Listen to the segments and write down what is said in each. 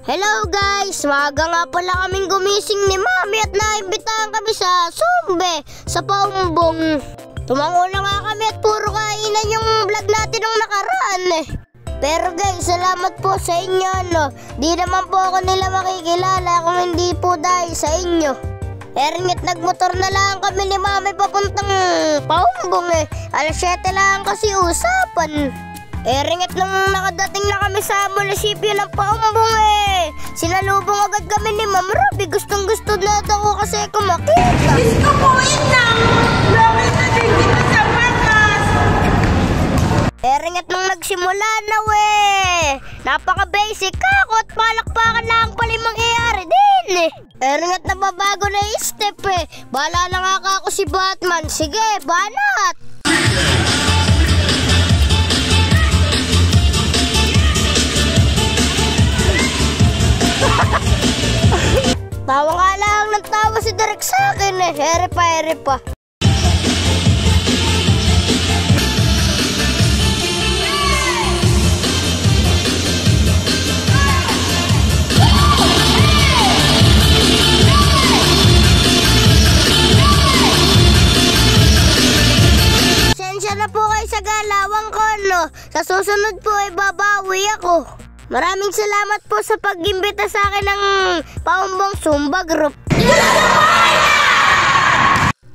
Hello guys! Maaga nga pala kaming gumising ni Mami at naimbitahan kami sa Sumbe, sa Paumbong. Tumango na nga kami at puro kainan yung vlog natin nung nakaraan Pero guys, salamat po sa inyo Di naman po ako nila makikilala kung hindi po dahil sa inyo. Ringit nagmotor na lang kami ni Mami papuntang Paumbong Alas 7 lang kasi usapan. Ringit nung nakadating na kami sa munisipyo ng Paumbong sinalubong agad kami ni Ma'am Ruby. Gustong gusto na ako kasi kumakita. Gusto ko inang! Bakit natin kita sa patas? Ringit nung nagsimula na napaka-basic ako at palakpakan lang pala yung mangyayari din Ringit na babago na yung step Bahala na nga ako si Batman. Sige, banat! Tawa nga lang ng tawa si Derek sa akin Ere pa. Sensya na po kayo sa galawang ko Sa susunod po babawi ako. Maraming salamat po sa pag-imbita sa akin ng Paumbong Zumba Group.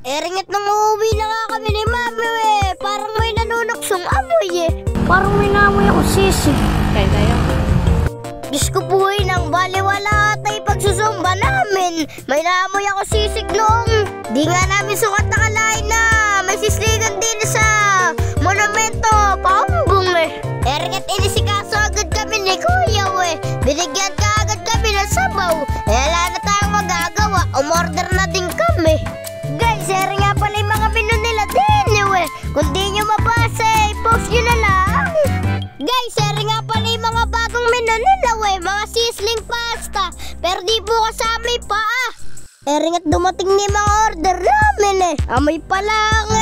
Ringit nung uuwi na nga kami ni Mami parang may nanunuksong amoy Parang may namoy ako sisig. Kaya. Diyos ko po nang baliwala tayo pagsusumba namin. May naamoy ako sisig noong di nga namin sukat nakalain na may sisligan din sa monumento Paumbong Ringit inisikaso agad kami ni Kuya Binigyan ka agad kami ng sabaw wala na tayong magagawa. Umorder na din kami. Guys, rin nga pala yung mga menu nila din Kung di nyo mabasa i-post nyo na lang. Guys, rin nga pala yung mga bagong menu nila mga sizzling pasta. Pero di po kasama yung paa. Ring at dumating ni mga order namin amoy pa lang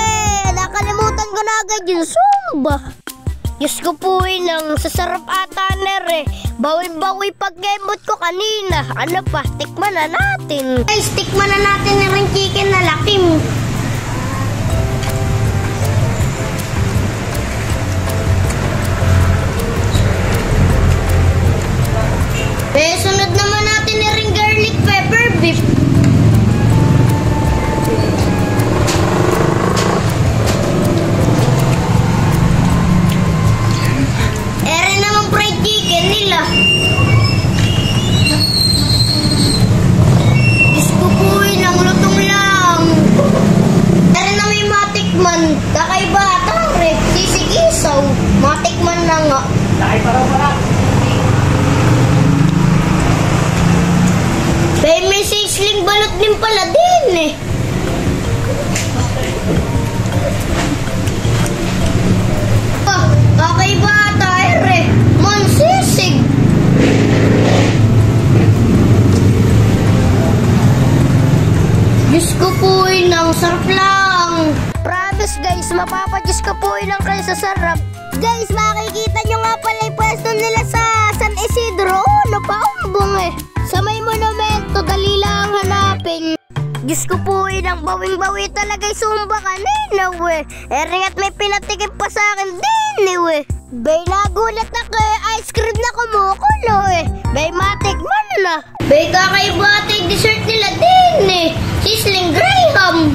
nakalimutan ko na agad yung Zumba. Diyos ko po nang sasarap ata bawi-bawi pag-gemot ko kanina. Ano pa, tikman na natin. Guys, tikman na natin yung chicken na lakim. Sunod naman natin yung garlic pepper beef. Kakaiba ata sisig isaw. Matikman na nga. May sizzling balot din pala din kakaiba ata man sisig. Diyos ko po nang sarap lang. Promise guys, mapapadiyos ka po lang kayo sa sarap. Guys, makikita nyo nga pala yung pwesto nila sa San Isidro Paumbong sa may monumento, dali lang hanapin. Diyos ko po nang bawing-bawi talaga yung Zumba kanina Ring at may pinatikim pa sa akin din Bay, nagulat ako ice cream na kumukulo Bay, matikman na. Bay, kakaiba ata yung dessert nila din sizzling graham.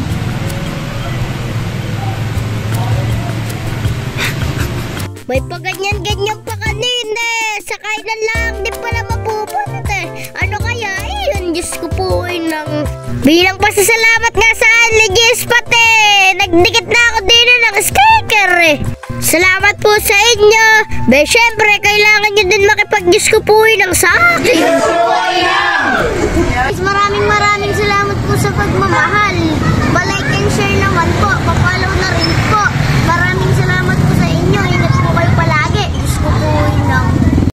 May paganyan-ganyan pa kanina sa kainan lang di pala mapupunta Ano kaya yun? Diyos ko po nang bilang pasasalamat nga sa Ligis pati nagdikit na ako din ng sticker Salamat po sa inyo. Syempre kailangan nyo din makipag-Diyos ko po nang sa akin.